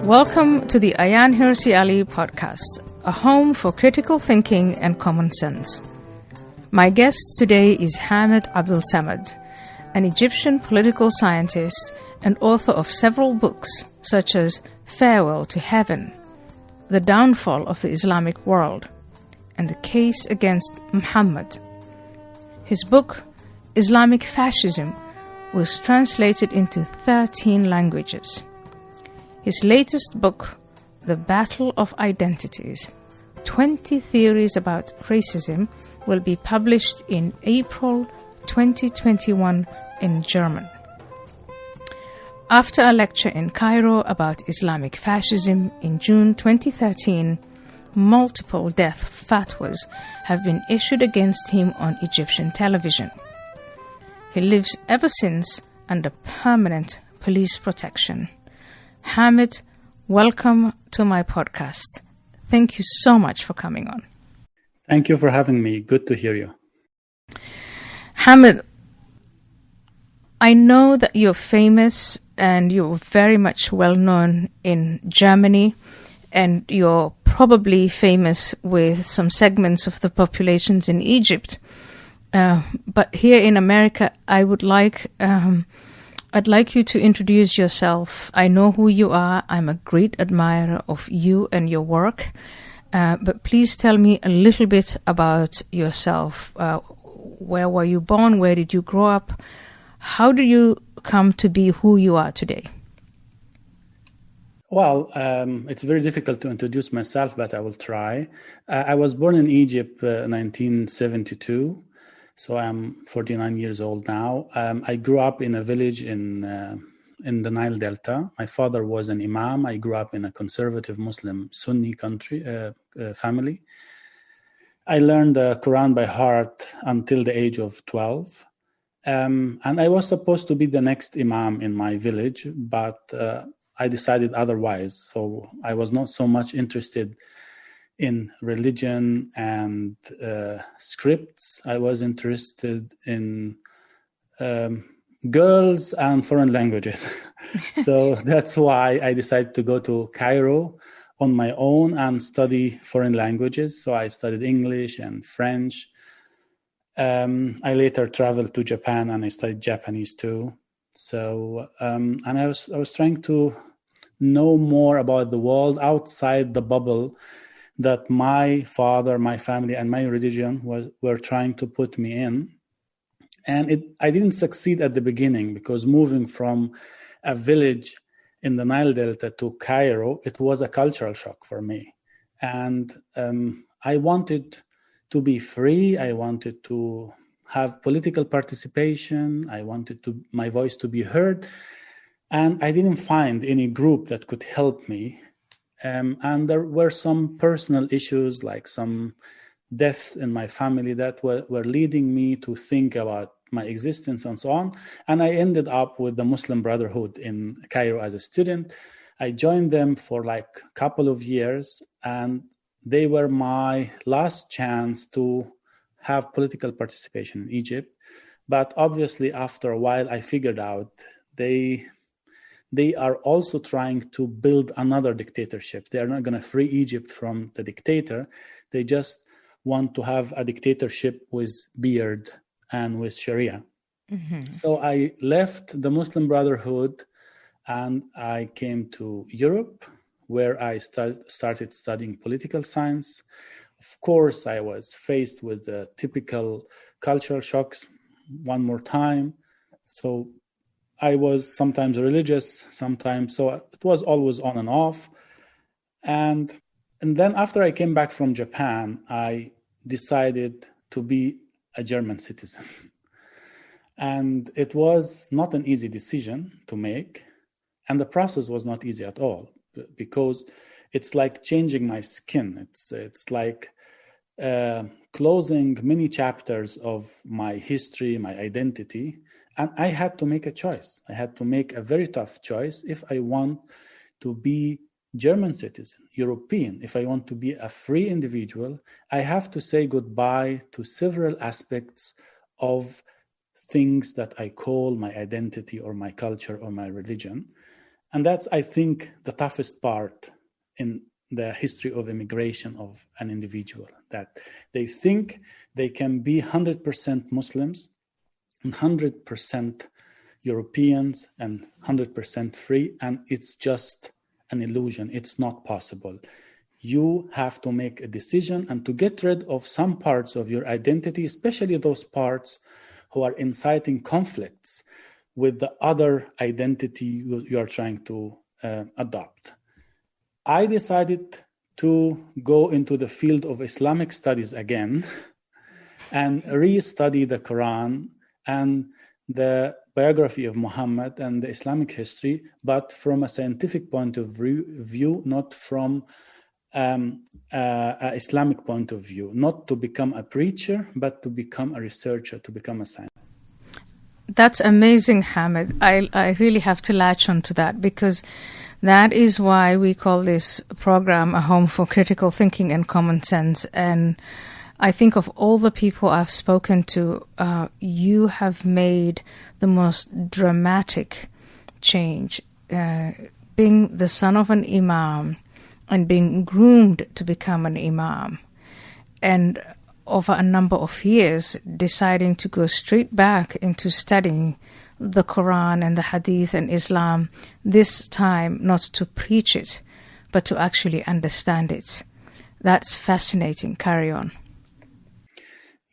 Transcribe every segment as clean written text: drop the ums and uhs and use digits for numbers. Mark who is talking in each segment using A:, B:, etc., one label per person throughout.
A: Welcome to the Ayaan Hirsi Ali podcast, a home for critical thinking and common sense. My guest today is Hamed Abdel-Samad, an Egyptian political scientist and author of several books such as Farewell to Heaven, The Downfall of the Islamic World, and The Case Against Muhammad. His book, Islamic Fascism, was translated into 13 languages. His latest book, The Battle of Identities, 20 Theories About Racism, will be published in April 2021 in German. After a lecture in Cairo about Islamic fascism in June 2013, multiple death fatwas have been issued against him on Egyptian television. He lives ever since under permanent police protection. Hamed, welcome to my podcast. Thank you so much for coming on.
B: Thank you for having me. Good to hear you.
A: Hamed, I know that you're famous and you're very much well known in Germany, and you're probably famous with some segments of the populations in Egypt. But here in America, I'd like you to introduce yourself. I know who you are. I'm a great admirer of you and your work. But please tell me a little bit about yourself. Where were you born? Where did you grow up? How do you come to be who you are today?
B: Well, it's very difficult to introduce myself, but I will try. I was born in Egypt in 1972. So I'm 49 years old now. I grew up in a village in the Nile Delta. My father was an imam. I grew up in a conservative Muslim Sunni family. I learned the Quran by heart until the age of 12. And I was supposed to be the next imam in my village, but I decided otherwise. So I was not so much interested in religion and scripts. I was interested in girls and foreign languages. So that's why I decided to go to Cairo on my own and study foreign languages. So I studied English and French. I later traveled to Japan and I studied Japanese too. So and I was trying to know more about the world outside the bubble that my father, my family, and my religion were trying to put me in. And I didn't succeed at the beginning, because moving from a village in the Nile Delta to Cairo, it was a cultural shock for me. And I wanted to be free. I wanted to have political participation. I wanted my voice to be heard. And I didn't find any group that could help me. And there were some personal issues, like some deaths in my family, that were leading me to think about my existence and so on. And I ended up with the Muslim Brotherhood in Cairo as a student. I joined them for like a couple of years, and they were my last chance to have political participation in Egypt. But obviously, after a while, I figured out they are also trying to build another dictatorship. They are not going to free Egypt from the dictator. They just want to have a dictatorship with beard and with Sharia. Mm-hmm. So I left the Muslim Brotherhood and I came to Europe, where I started studying political science. Of course, I was faced with the typical cultural shocks one more time. So I was sometimes religious, sometimes, so it was always on and off. And then after I came back from Japan, I decided to be a German citizen. And it was not an easy decision to make. And the process was not easy at all, because it's like changing my skin. It's like closing many chapters of my history, my identity. And I had to make a choice. I had to make a very tough choice. If I want to be German citizen, European, if I want to be a free individual, I have to say goodbye to several aspects of things that I call my identity or my culture or my religion. And that's, I think, the toughest part in the history of immigration of an individual, that they think they can be 100% Muslims and 100% Europeans and 100% free, and it's just an illusion. It's not possible. You have to make a decision and to get rid of some parts of your identity, especially those parts who are inciting conflicts with the other identity you are trying to adopt. I decided to go into the field of Islamic studies again and re-study the Quran and the biography of Muhammad and the Islamic history, but from a scientific point of view, not from an Islamic point of view, not to become a preacher, but to become a researcher, to become a scientist.
A: That's amazing, Hamed. I really have to latch on to that, because that is why we call this program a home for critical thinking and common sense. And I think of all the people I've spoken to, you have made the most dramatic change. Being the son of an imam and being groomed to become an imam, and over a number of years deciding to go straight back into studying the Quran and the Hadith and Islam, this time not to preach it, but to actually understand it. That's fascinating. Carry on.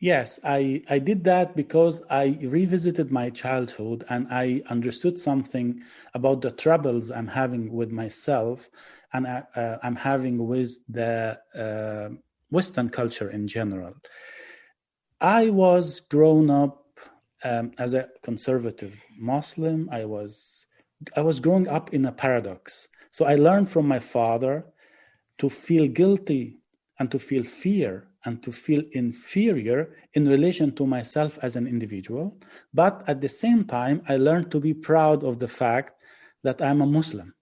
B: Yes, I did that because I revisited my childhood and I understood something about the troubles I'm having with myself and I'm having with the Western culture in general. I was grown up as a conservative Muslim. I was growing up in a paradox. So I learned from my father to feel guilty and to feel fear and to feel inferior in relation to myself as an individual. But at the same time, I learned to be proud of the fact that I'm a Muslim.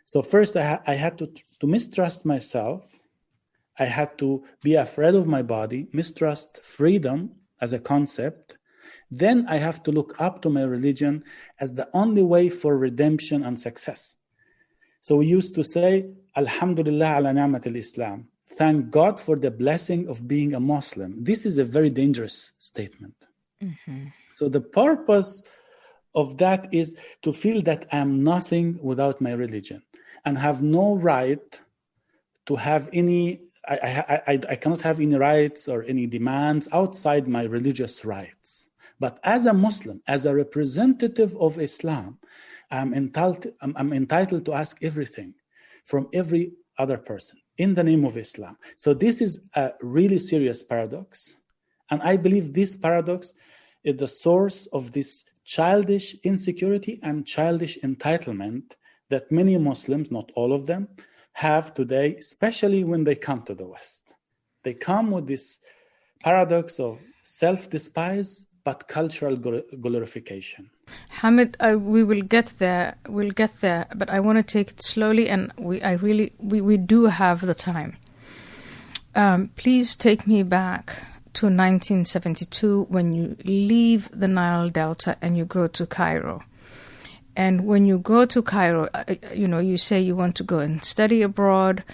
B: So first I had to mistrust myself. I had to be afraid of my body, mistrust freedom as a concept. Then I have to look up to my religion as the only way for redemption and success. So we used to say, Alhamdulillah ala ni'mat al-Islam. Thank God for the blessing of being a Muslim. This is a very dangerous statement. Mm-hmm. So the purpose of that is to feel that I'm nothing without my religion and have no right to have any, I cannot have any rights or any demands outside my religious rights. But as a Muslim, as a representative of Islam, I'm entitled to ask everything from every other person in the name of Islam. So this is a really serious paradox. And I believe this paradox is the source of this childish insecurity and childish entitlement that many Muslims, not all of them, have today, especially when they come to the West. They come with this paradox of self-despise, but cultural glorification.
A: Hamed, we will get there. We'll get there, but I want to take it slowly, and we do have the time. Please take me back to 1972 when you leave the Nile Delta and you go to Cairo. And when you go to Cairo, you say you want to go and study abroad.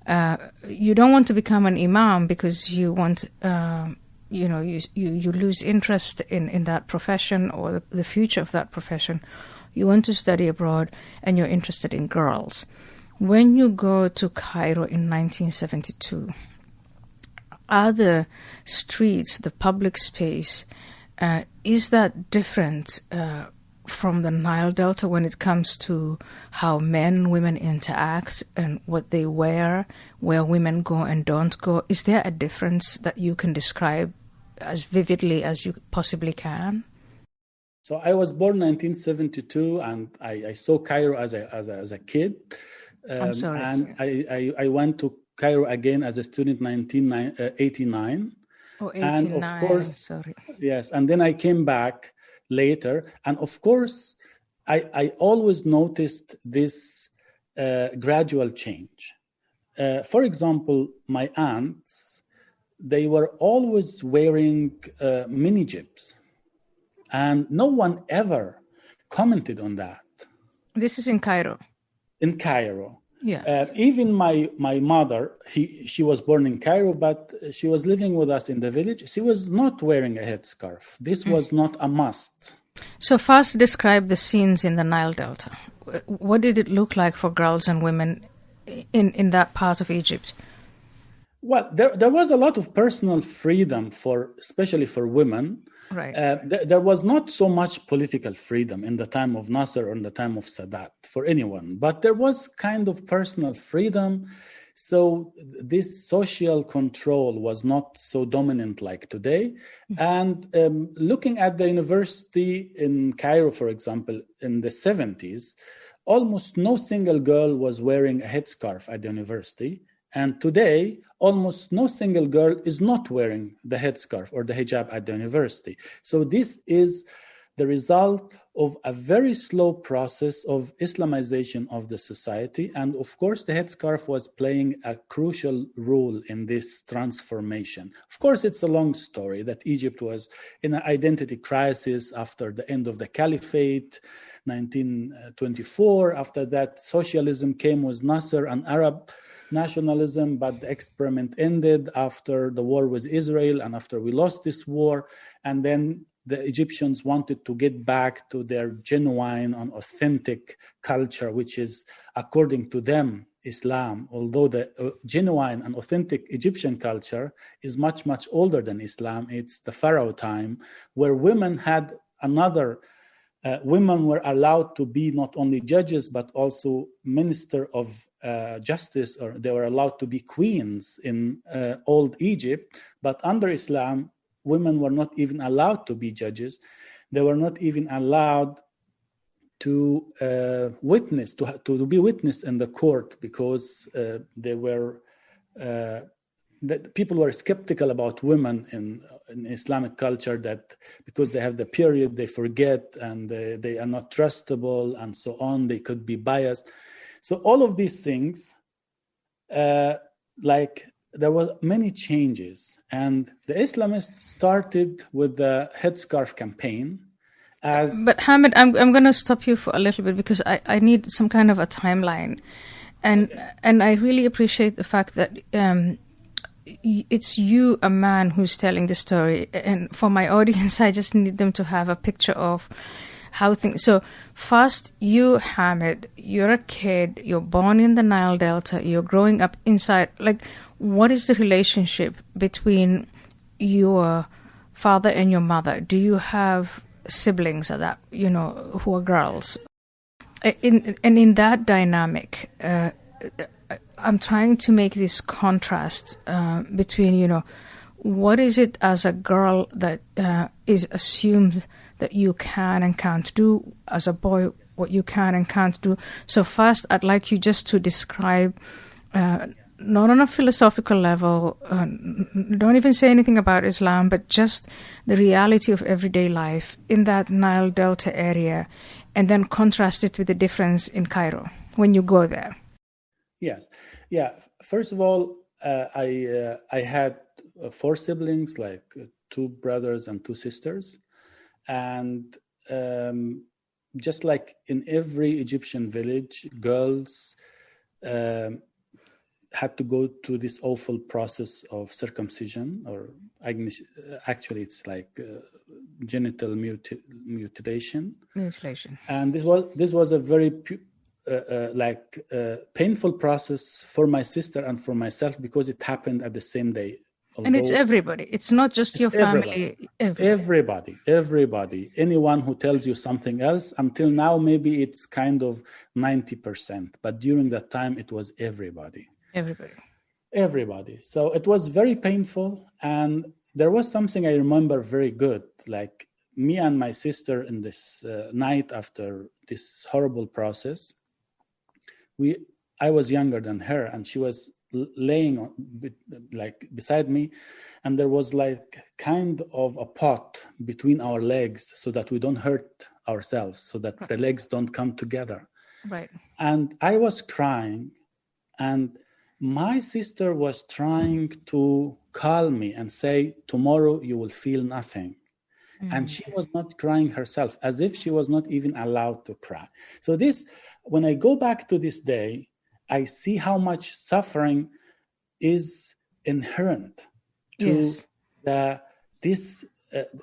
A: You don't want to become an imam because you want. You lose interest in that profession or the future of that profession. You want to study abroad and you're interested in girls. When you go to Cairo in 1972, are the streets, the public space, is that different from the Nile Delta when it comes to how men and women interact and what they wear, where women go and don't go? Is there a difference that you can describe as vividly as you possibly can?
B: So I was born in 1972, and I saw Cairo as a kid.
A: I'm sorry.
B: And I went to Cairo again as a student in 1989.
A: Oh, 89.
B: And of course,
A: sorry.
B: Yes, and then I came back later. And of course, I always noticed this gradual change. For example, my aunts, they were always wearing mini jibs. And no one ever commented on that.
A: This is in Cairo.
B: In Cairo.
A: Yeah.
B: Even my mother, she was born in Cairo, but she was living with us in the village. She was not wearing a headscarf. This was not a must.
A: So first describe the scenes in the Nile Delta. What did it look like for girls and women in that part of Egypt?
B: Well, there was a lot of personal freedom especially for women.
A: Right.
B: There was not so much political freedom in the time of Nasser or in the time of Sadat for anyone, but there was kind of personal freedom. So this social control was not so dominant like today. And looking at the university in Cairo, for example, in the 70s, almost no single girl was wearing a headscarf at the university. And today, almost no single girl is not wearing the headscarf or the hijab at the university. So this is the result of a very slow process of Islamization of the society. And of course, the headscarf was playing a crucial role in this transformation. Of course, it's a long story that Egypt was in an identity crisis after the end of the caliphate, 1924. After that, socialism came with Nasser and Arab nationalism, but the experiment ended after the war with Israel and after we lost this war. And then the Egyptians wanted to get back to their genuine and authentic culture, which is, according to them, Islam, although the genuine and authentic Egyptian culture is much, much older than Islam. It's the Pharaoh time, where women had another women were allowed to be not only judges, but also minister of justice, or they were allowed to be queens in old Egypt. But under Islam, women were not even allowed to be judges. They were not even allowed to witness, to be witnessed in the court, because they were that people were skeptical about women in Islamic culture, that because they have the period, they forget, and they are not trustable, and so on. They could be biased. So all of these things, like there were many changes, and the Islamists started with the headscarf campaign.
A: But Hamed, I'm going to stop you for a little bit, because I need some kind of a timeline, and I really appreciate the fact that it's you, a man, who's telling the story. And for my audience, I just need them to have a picture of how things. So first, you, Hamed, you're a kid, you're born in the Nile Delta, you're growing up inside. Like, what is the relationship between your father and your mother? Do you have siblings that, who are girls? In that dynamic, I'm trying to make this contrast between, what is it as a girl that is assumed that you can and can't do, as a boy, what you can and can't do. So first, I'd like you just to describe, not on a philosophical level, don't even say anything about Islam, but just the reality of everyday life in that Nile Delta area, and then contrast it with the difference in Cairo when you go there.
B: Yes. Yeah. First of all, I had 4 siblings, like 2 brothers and 2 sisters. And just like in every Egyptian village, girls had to go through this awful process of circumcision, or actually it's like genital mutilation. And this was a very painful process for my sister and for myself, because it happened at the same day.
A: And it's everybody. It's not just your family.
B: Everybody. Anyone who tells you something else, until now, maybe it's kind of 90%. But during that time, it was everybody. Everybody. So it was very painful. And there was something I remember very good. Like me and my sister in this night after this horrible process, I was younger than her, and she was laying beside me, and there was like kind of a pot between our legs so that we don't hurt ourselves, so that the legs don't come together.
A: Right.
B: And I was crying, and my sister was trying to calm me and say, tomorrow you will feel nothing. And she was not crying herself, as if she was not even allowed to cry. So this, when I go back to this day, I see how much suffering is inherent to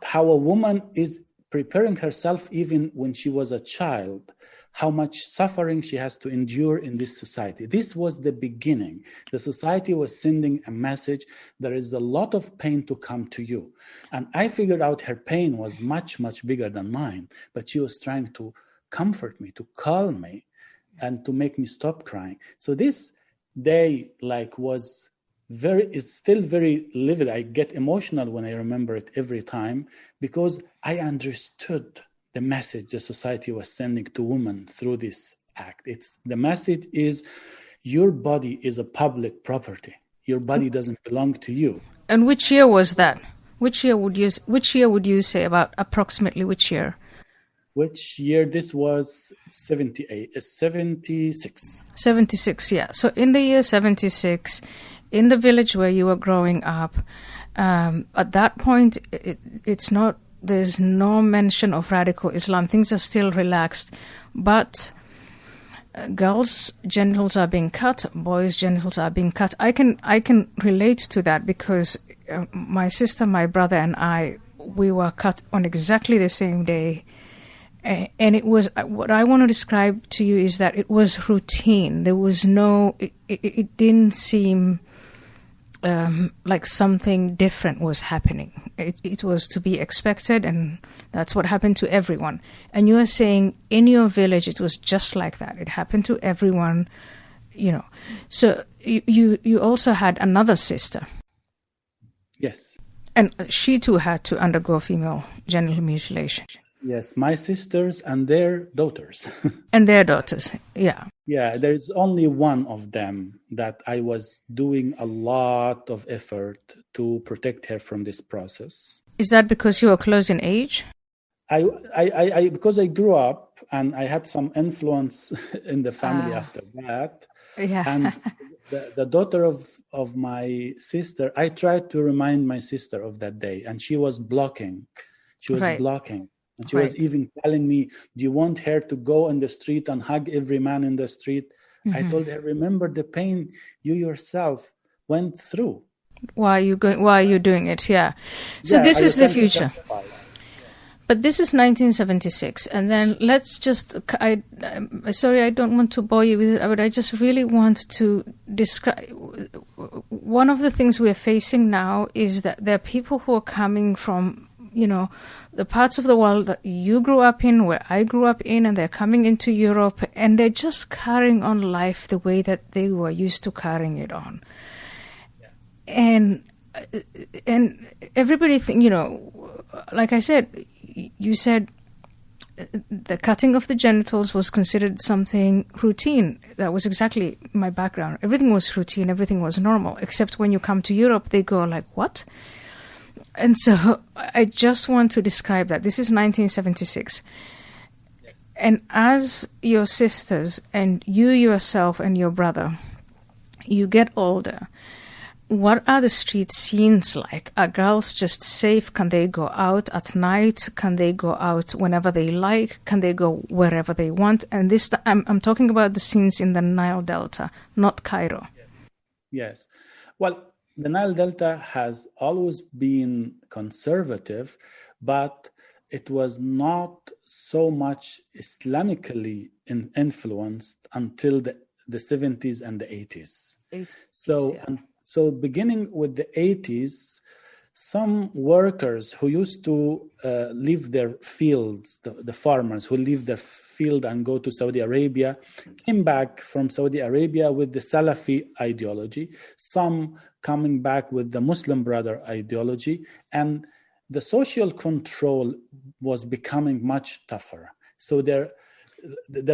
B: how a woman is preparing herself even when she was a child, how much suffering she has to endure in this society. This was the beginning. The society was sending a message: there is a lot of pain to come to you. And I figured out her pain was much, much bigger than mine, but she was trying to comfort me, to calm me, and to make me stop crying. So this day is still very livid. I get emotional when I remember it every time, because I understood the message the society was sending to women through this act. The message is, your body is a public property. Your body doesn't belong to you.
A: And which year was that? Which year would you say, about approximately which year?
B: Which year? This was 76.
A: 76, yeah. So in the year 76, in the village where you were growing up, at that point, there's no mention of radical Islam. Things are still relaxed, but girls' genitals are being cut, boys' genitals are being cut. I can relate to that, because my sister, my brother, and we were cut on exactly the same day. And it was, what I want to describe to you is that it was routine. There was it didn't seem like something different was happening. It was to be expected, and that's what happened to everyone. And you are saying in your village it was just like that. It happened to everyone, So you also had another sister.
B: Yes.
A: And she too had to undergo female genital mutilation.
B: Yes, my sisters and their daughters.
A: And their daughters, yeah.
B: Yeah, there is only one of them that I was doing a lot of effort to protect her from this process.
A: Is that because you were close in age?
B: Because I grew up and I had some influence in the family after that.
A: Yeah.
B: And the daughter of my sister, I tried to remind my sister of that day, and she was blocking. Blocking. And she was even telling me, do you want her to go in the street and hug every man in the street? Mm-hmm. I told her, remember the pain you yourself went through.
A: Why are you doing it? Yeah. So this is the future. But this is 1976. And then let's just, sorry, I don't want to bore you with it, but I just really want to describe. One of the things we're facing now is that there are people who are coming from, the parts of the world that you grew up in, where I grew up in, and they're coming into Europe, and they're just carrying on life the way that they were used to carrying it on. Yeah. And everybody like I said, you said the cutting of the genitals was considered something routine. That was exactly my background. Everything was routine, everything was normal, except when you come to Europe, they go like, what? And so I just want to describe that. This is 1976. And as your sisters and you yourself and your brother, you get older, what are the street scenes like? Are girls just safe? Can they go out at night? Can they go out whenever they like? Can they go wherever they want? And this, I'm talking about the scenes in the Nile Delta, not Cairo.
B: Yes. Well, the Nile Delta has always been conservative, but it was not so much Islamically influenced until the 70s and the 80s. So beginning with the 80s, some workers who used to leave their fields, the farmers who leave their field and go to Saudi Arabia, came back from Saudi Arabia with the Salafi ideology, some coming back with the Muslim Brother ideology, and the social control was becoming much tougher. So there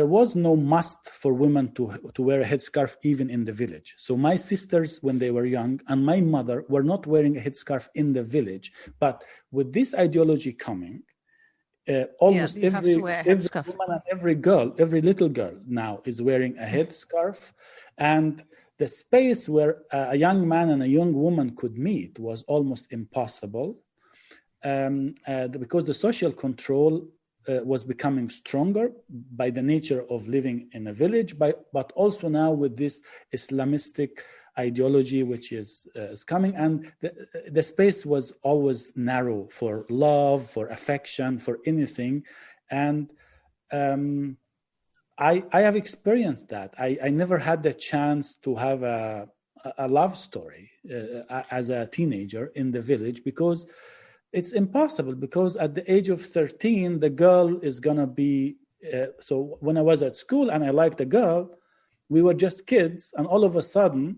B: was no must for women to wear a headscarf even in the village. So my sisters, when they were young, and my mother were not wearing a headscarf in the village. But with this ideology coming, almost every woman and every little girl now is wearing a headscarf. And the space where a young man and a young woman could meet was almost impossible. because the social control was becoming stronger by the nature of living in a village, but also now with this Islamistic ideology which is coming, and the space was always narrow for love, for affection, for anything. And I have experienced that. I never had the chance to have a love story as a teenager in the village, because it's impossible, because at the age of 13, the girl is going to be... so when I was at school and I liked a girl, we were just kids, and all of a sudden,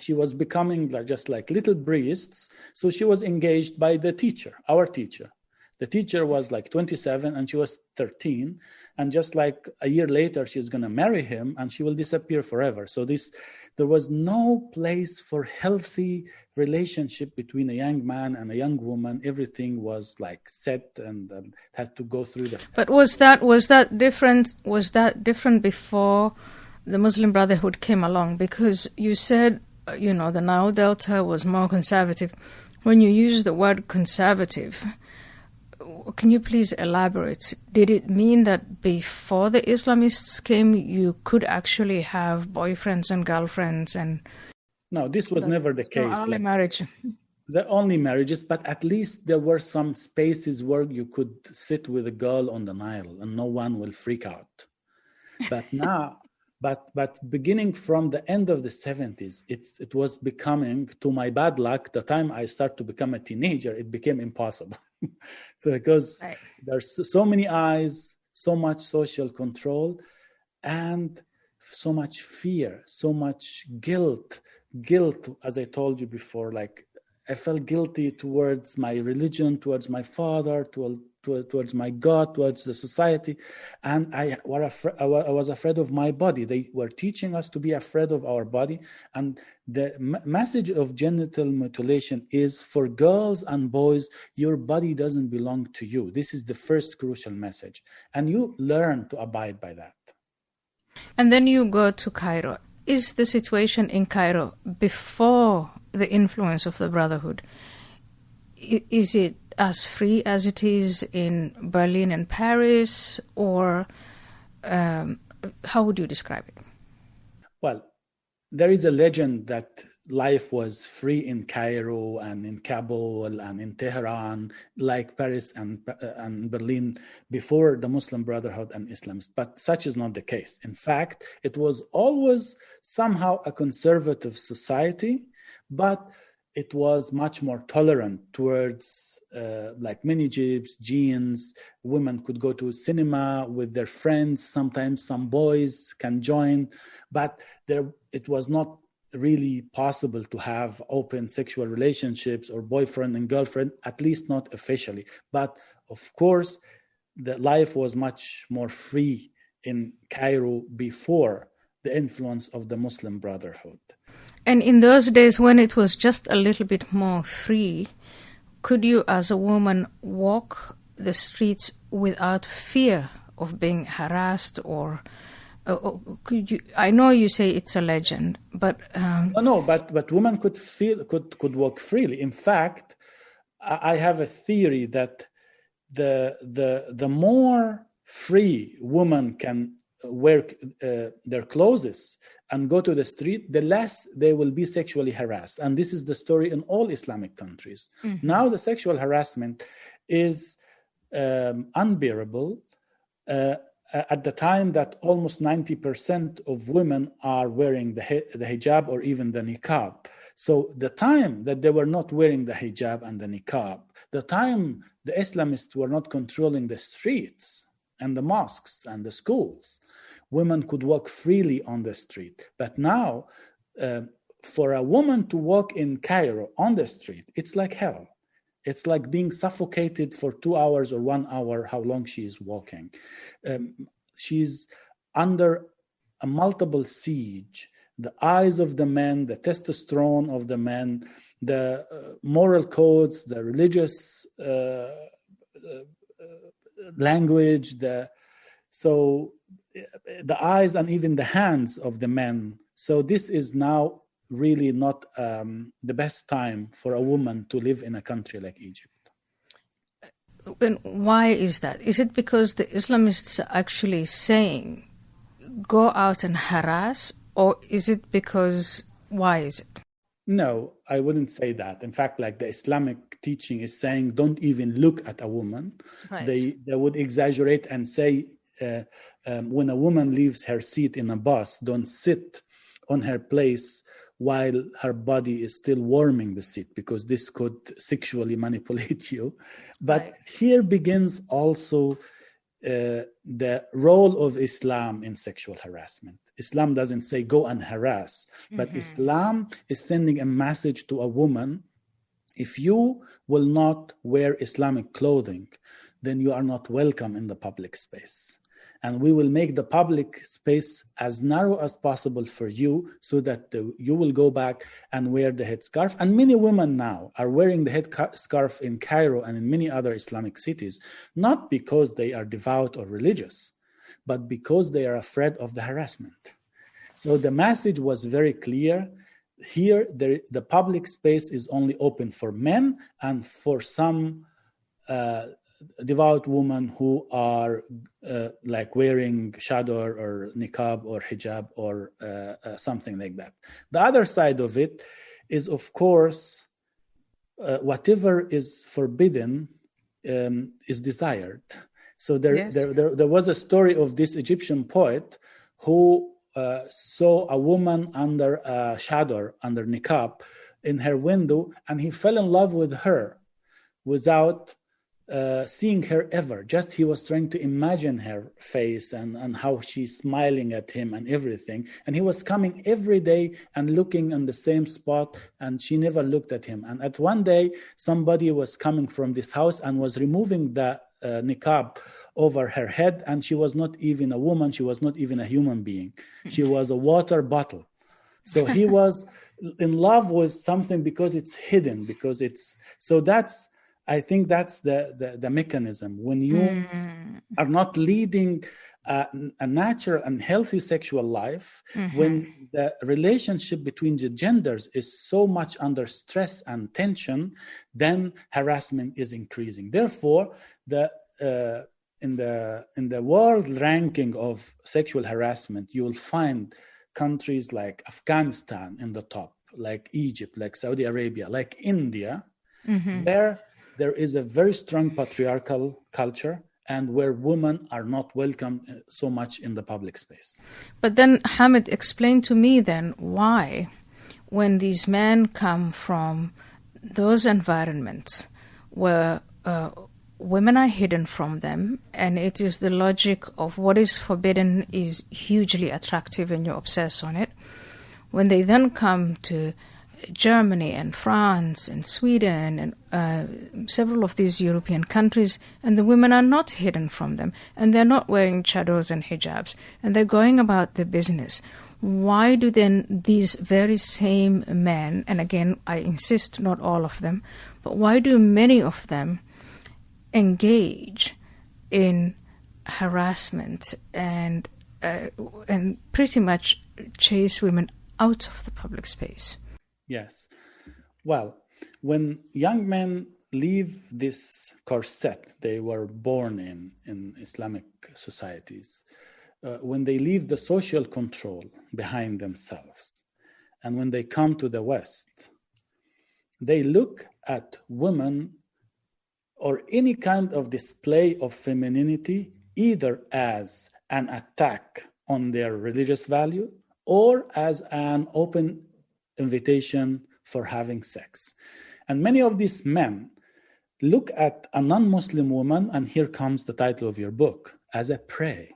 B: she was becoming just like little breasts. So she was engaged by the teacher, our teacher. The teacher was like 27 and she was 13. And just like a year later, she's going to marry him and she will disappear forever. So there was no place for healthy relationship between a young man and a young woman. Everything was like set and had to go through the...
A: But was that different? Was that different before the Muslim Brotherhood came along? Because you said, the Nile Delta was more conservative. When you use the word conservative, can you please elaborate? Did it mean that before the Islamists came, you could actually have boyfriends and girlfriends? And
B: no, this was never the case.
A: Only marriage.
B: The only marriages, but at least there were some spaces where you could sit with a girl on the Nile and no one will freak out. But now, but beginning from the end of the 70s, it was becoming, to my bad luck, the time I started to become a teenager, it became impossible. Because there's so many eyes, so much social control, and so much fear, so much guilt, as I told you before, like I felt guilty towards my religion, towards my father, towards my God, towards the society. And I was afraid of my body. They were teaching us to be afraid of our body. And the message of genital mutilation is, for girls and boys, your body doesn't belong to you. This is the first crucial message. And you learn to abide by that.
A: And then you go to Cairo. Is the situation in Cairo before the influence of the Brotherhood, is it as free as it is in Berlin and Paris, or how would you describe it? Well,
B: there is a legend that life was free in Cairo and in Kabul and in Tehran, like Paris and Berlin before the Muslim Brotherhood and Islamists. But such is not the case. In fact, it was always somehow a conservative society, but it was much more tolerant towards like mini jibs, jeans. Women could go to cinema with their friends. Sometimes some boys can join, but it was not really possible to have open sexual relationships or boyfriend and girlfriend, at least not officially. But of course, the life was much more free in Cairo before the influence of the Muslim Brotherhood.
A: And in those days when it was just a little bit more free, could you as a woman walk the streets without fear of being harassed or could you? I know you say it's a legend, but
B: but women could walk freely. In fact, I have a theory that the more free women can wear their clothes and go to the street, the less they will be sexually harassed. And this is the story in all Islamic countries. Mm-hmm. Now the sexual harassment is unbearable. At the time that almost 90% of women are wearing the hijab or even the niqab. So the time that they were not wearing the hijab and the niqab, the time the Islamists were not controlling the streets and the mosques and the schools, women could walk freely on the street. But now, for a woman to walk in Cairo on the street, it's like hell. It's like being suffocated for 2 hours or 1 hour, how long she is walking. She's under a multiple siege. The eyes of the men, the testosterone of the men, the moral codes, the religious language, so the eyes and even the hands of the men. So this is now really not the best time for a woman to live in a country like Egypt.
A: And why is that? Is it because the Islamists are actually saying, go out and harass, or is it because, why is it?
B: No, I wouldn't say that. In fact, like the Islamic teaching is saying, don't even look at a woman.
A: Right.
B: They would exaggerate and say, when a woman leaves her seat in a bus, don't sit on her place while her body is still warming the seat, because this could sexually manipulate you. But
A: Right.
B: here begins also the role of Islam in sexual harassment. Islam doesn't say go and harass, but Islam is sending a message to a woman: if you will not wear Islamic clothing, then you are not welcome in the public space. And we will make the public space as narrow as possible for you, so that you will go back and wear the headscarf. And many women now are wearing the headscarf in Cairo and in many other Islamic cities, not because they are devout or religious, but because they are afraid of the harassment. So the message was very clear. Here, the public space is only open for men and for some devout women who are like wearing chador or niqab or hijab or something like that. The other side of it is, of course, whatever is forbidden is desired. So there was a story of this Egyptian poet who saw a woman under a chador, under niqab, in her window, and he fell in love with her without seeing her ever. Just he was trying to imagine her face and how she's smiling at him and everything. And he was coming every day and looking on the same spot, and she never looked at him. And at one day, somebody was coming from this house and was removing the niqab over her head, and she was not even a woman, she was not even a human being. She was a water bottle. So he was in love with something because it's hidden, because it's, so that's, I think that's the mechanism. When you are not leading a natural and healthy sexual life, when the relationship between the genders is so much under stress and tension, then harassment is increasing. Therefore, in the world ranking of sexual harassment, you will find countries like Afghanistan in the top, like Egypt, like Saudi Arabia, like India, where there is a very strong patriarchal culture and where women are not welcome so much in the public space.
A: But then, Hamed, explain to me then why, when these men come from those environments where women are hidden from them, and it is the logic of what is forbidden is hugely attractive and you're obsessed on it, when they then come to Germany and France and Sweden and several of these European countries, and the women are not hidden from them, and they're not wearing chadors and hijabs, and they're going about their business. Why do then these very same men, and again, I insist, not all of them, but why do many of them engage in harassment and pretty much chase women out of the public space?
B: Yes. Well, when young men leave this corset they were born in Islamic societies, when they leave the social control behind themselves, and when they come to the West, they look at women or any kind of display of femininity either as an attack on their religious value or as an open invitation for having sex. And many of these men look at a non-Muslim woman, and here comes the title of your book, as a prey,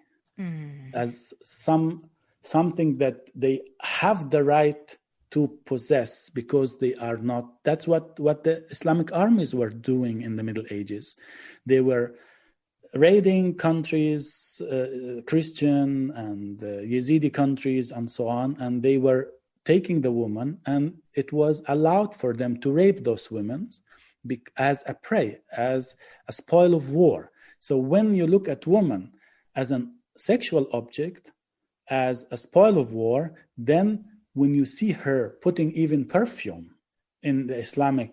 B: as something that they have the right to possess because they are not. That's what the Islamic armies were doing in the Middle Ages. They were raiding countries, Christian and Yazidi countries and so on, and they were taking the woman, and it was allowed for them to rape those women as a prey, as a spoil of war. So when you look at woman as a sexual object, as a spoil of war, then when you see her putting even perfume in the Islamic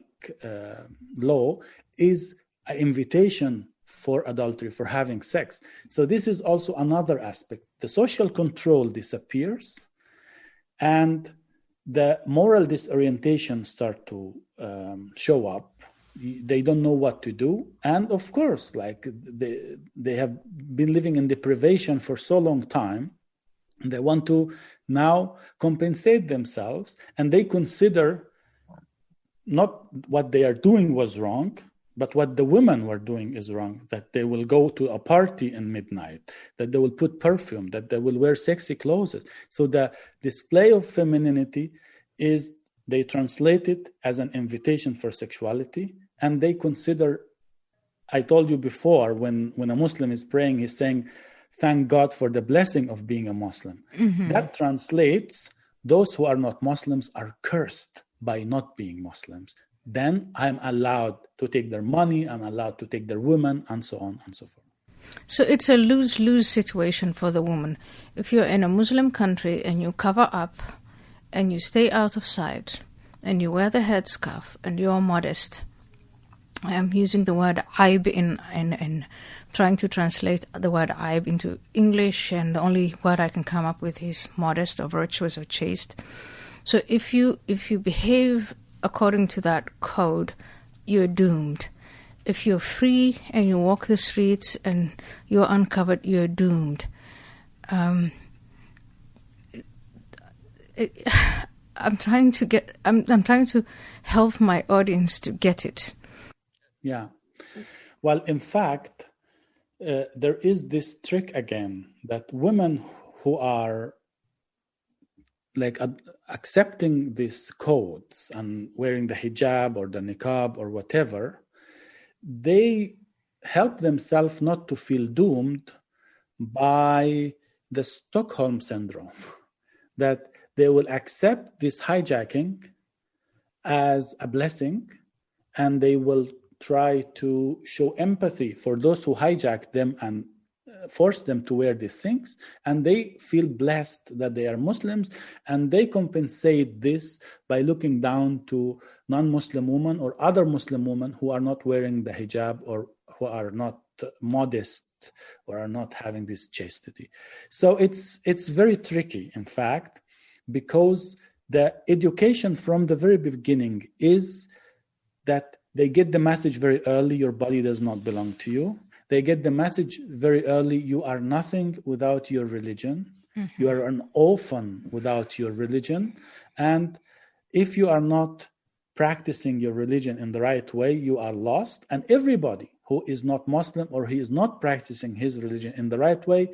B: law is an invitation for adultery, for having sex. So this is also another aspect. The social control disappears, and the moral disorientation start to show up. They don't know what to do. And of course, like they have been living in deprivation for so long time. They want to now compensate themselves, and they consider not what they are doing was wrong, but what the women were doing is wrong, that they will go to a party in midnight, that they will put perfume, that they will wear sexy clothes. So the display of femininity is, they translate it as an invitation for sexuality, and they consider, I told you before, when a Muslim is praying, he's saying, thank God for the blessing of being a Muslim. Mm-hmm. That translates, those who are not Muslims are cursed by not being Muslims. Then I'm allowed to take their money, I'm allowed to take their women, and so on and so forth.
A: So it's a lose-lose situation for the woman. If you're in a Muslim country and you cover up and you stay out of sight and you wear the headscarf and you're modest, I'm using the word aib in trying to translate the word aib into English, and the only word I can come up with is modest or virtuous or chaste. So if you behave according to that code, you're doomed. If you're free and you walk the streets and you're uncovered, you're doomed. I'm trying to help my audience to get it.
B: Yeah. Well, in fact, there is this trick again, that women who are like accepting these codes and wearing the hijab or the niqab or whatever, they help themselves not to feel doomed by the Stockholm syndrome, that they will accept this hijacking as a blessing, and they will try to show empathy for those who hijacked them and force them to wear these things, and they feel blessed that they are Muslims, and they compensate this by looking down to non-Muslim women or other Muslim women who are not wearing the hijab or who are not modest or are not having this chastity. So it's very tricky, in fact, because the education from the very beginning is that they get the message very early, your body does not belong to you. They get the message very early, you are nothing without your religion. Mm-hmm. You are an orphan without your religion. And if you are not practicing your religion in the right way, you are lost. And everybody who is not Muslim or he is not practicing his religion in the right way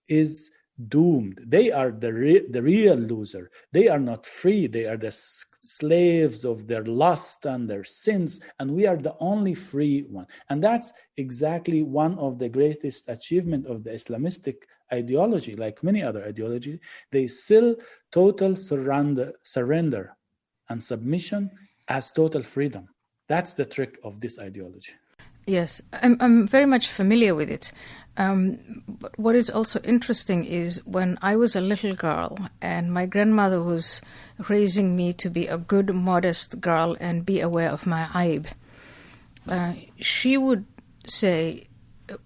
B: is doomed. They are the real loser. They are not free. They are the slaves of their lust and their sins, and we are the only free one. And that's exactly one of the greatest achievement of the Islamistic ideology. Like many other ideologies, they still total surrender and submission as total freedom. That's the trick of this ideology.
A: Yes, I'm very much familiar with it. But what is also interesting is when I was a little girl and my grandmother was raising me to be a good, modest girl and be aware of my aib, she would say,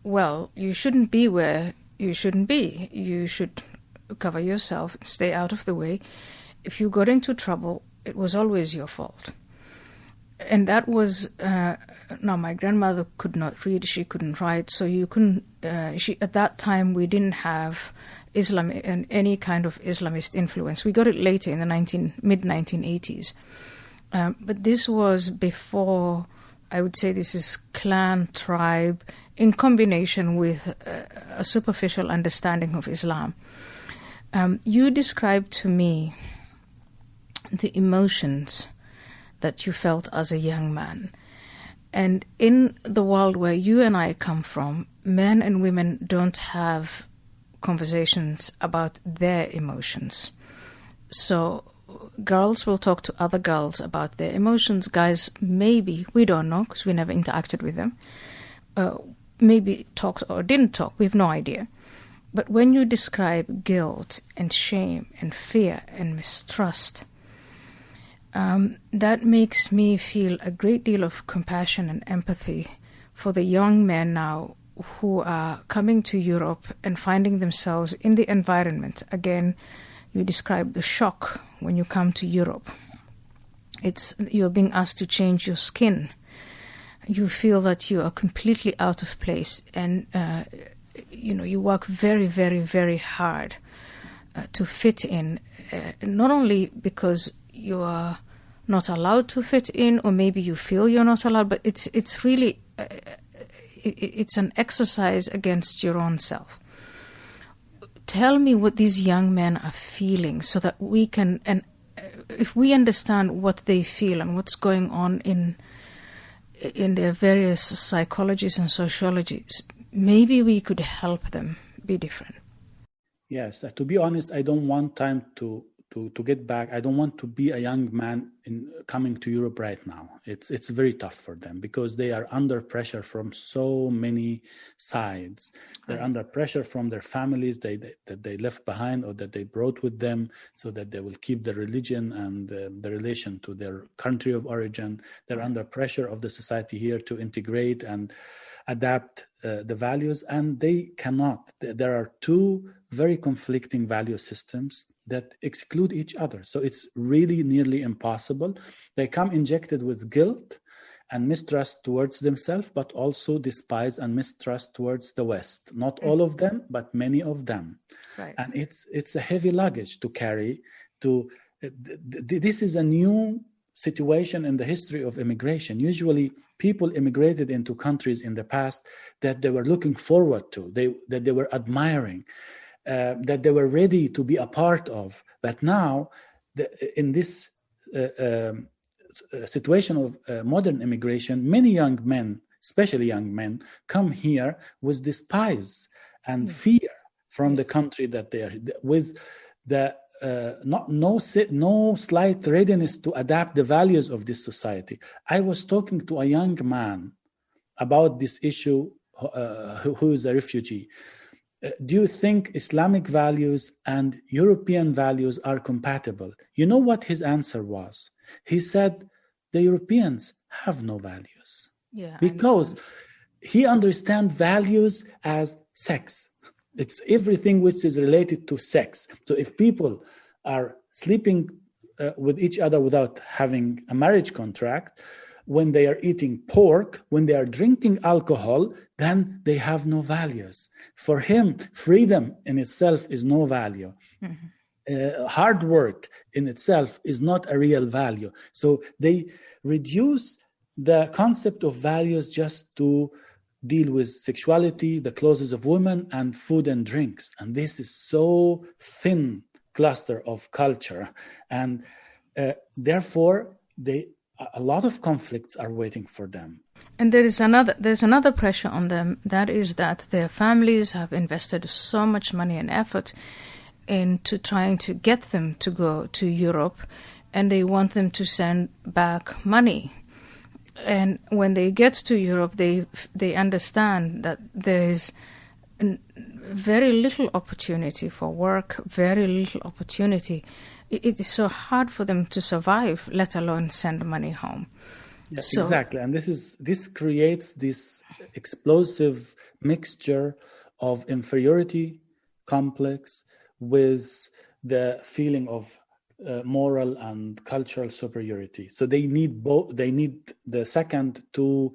A: well, you shouldn't be where you shouldn't be. You should cover yourself, stay out of the way. If you got into trouble, it was always your fault. And that was... Now, my grandmother could not read, she couldn't write, so you couldn't, at that time we didn't have Islam and any kind of Islamist influence. We got it later in the mid-1980s. But this was before, I would say this is clan, tribe, in combination with a superficial understanding of Islam. You described to me the emotions that you felt as a young man. And in the world where you and I come from, men and women don't have conversations about their emotions. So girls will talk to other girls about their emotions. Guys, maybe, we don't know because we never interacted with them, maybe talked or didn't talk, we have no idea. But when you describe guilt and shame and fear and mistrust, that makes me feel a great deal of compassion and empathy for the young men now who are coming to Europe and finding themselves in the environment. Again, you describe the shock when you come to Europe. You're being asked to change your skin. You feel that you are completely out of place, and you work very, very, very hard to fit in, not only because you are not allowed to fit in, or maybe you feel you're not allowed, but it's really it's an exercise against your own self. Tell me what these young men are feeling, so that we can, and if we understand what they feel and what's going on in their various psychologies and sociologies, maybe we could help them be different.
B: Yes, to be honest, I don't want time to get back. I don't want to be a young man coming to Europe right now. It's very tough for them because they are under pressure from so many sides. They're under pressure from their families that they left behind or that they brought with them, so that they will keep the religion and the relation to their country of origin. They're under pressure of the society here to integrate and adapt the values, and they cannot. There are two very conflicting value systems that exclude each other. So it's really nearly impossible. They come injected with guilt and mistrust towards themselves, but also despise and mistrust towards the West. Not all of them, but many of them.
A: Right.
B: And it's a heavy luggage to carry. This is a new situation in the history of immigration. Usually people immigrated into countries in the past that they were looking forward to, that they were admiring, that they were ready to be a part of. But now, in this situation of modern immigration, many young men, especially young men, come here with despise and fear from the country that they are, with the no slight readiness to adapt the values of this society. I was talking to a young man about this issue, who is a refugee. Do you think Islamic values and European values are compatible? You know what his answer was? He said, the Europeans have no values.
A: Yeah,
B: because he understands values as sex. It's everything which is related to sex. So if people are sleeping with each other without having a marriage contract, when they are eating pork, when they are drinking alcohol, then they have no values. For him, freedom in itself is no value. Mm-hmm. Hard work in itself is not a real value. So they reduce the concept of values just to deal with sexuality, the clothes of women, and food and drinks. And this is so thin cluster of culture. And therefore, a lot of conflicts are waiting for them.
A: And there's another pressure on them, that is that their families have invested so much money and effort into trying to get them to go to Europe, and they want them to send back money. And when they get to Europe, they understand that there is very little opportunity for work, very little opportunity. It is so hard for them to survive, let alone send money home.
B: Yeah, exactly. And this creates this explosive mixture of inferiority complex with the feeling of moral and cultural superiority. So they need both. They need the second to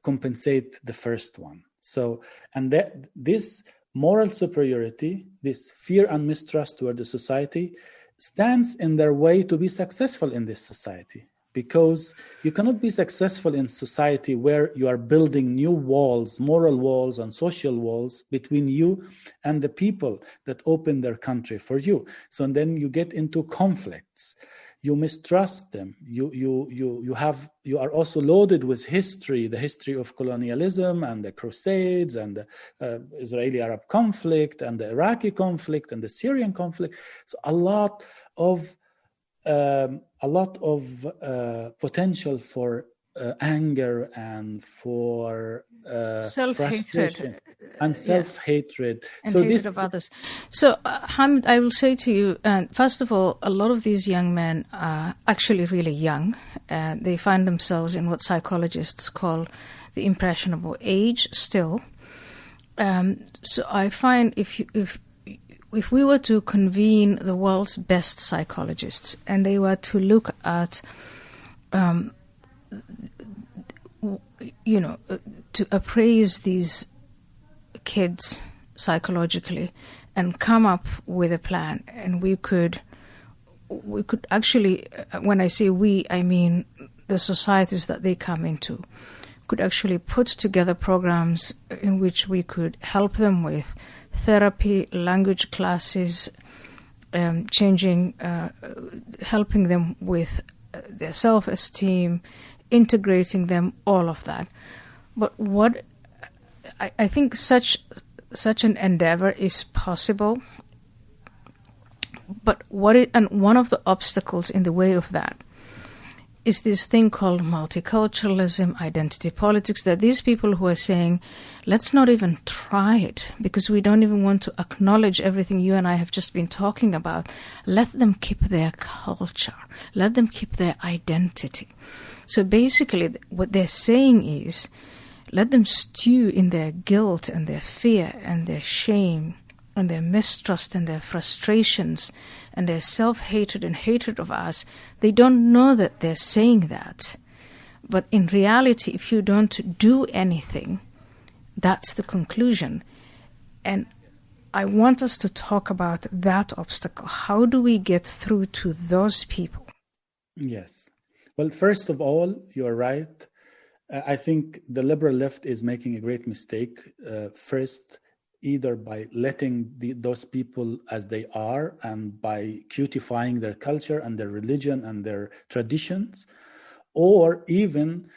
B: compensate the first one. So, and this moral superiority, this fear and mistrust toward the society, stands in their way to be successful in this society. Because you cannot be successful in society where you are building new walls, moral walls and social walls between you and the people that open their country for you. So then you get into conflicts. You mistrust them. You are also loaded with history, the history of colonialism and the Crusades and the Israeli-Arab conflict and the Iraqi conflict and the Syrian conflict. So a lot of potential for anger and for self-hatred and self-hatred
A: and hatred of others. So, Hamed, I will say to you, first of all, a lot of these young men are actually really young. They find themselves in what psychologists call the impressionable age still. So I find if we were to convene the world's best psychologists and they were to look at, to appraise these kids psychologically and come up with a plan, and we could actually, when I say we, I mean the societies that they come into, could actually put together programs in which we could help them with therapy, language classes, helping them with their self-esteem, integrating them, all of that. But what I think such an endeavor is possible. But one of the obstacles in the way of that is this thing called multiculturalism, identity politics, that these people who are saying, let's not even try it because we don't even want to acknowledge everything you and I have just been talking about. Let them keep their culture. Let them keep their identity. So basically what they're saying is, let them stew in their guilt and their fear and their shame and their mistrust and their frustrations and their self-hatred and hatred of us. They don't know that they're saying that. But in reality, if you don't do anything, that's the conclusion. And I want us to talk about that obstacle. How do we get through to those people?
B: Yes. Well, first of all, you're right. I think the liberal left is making a great mistake. First, either by letting those people as they are and by cutifying their culture and their religion and their traditions, or even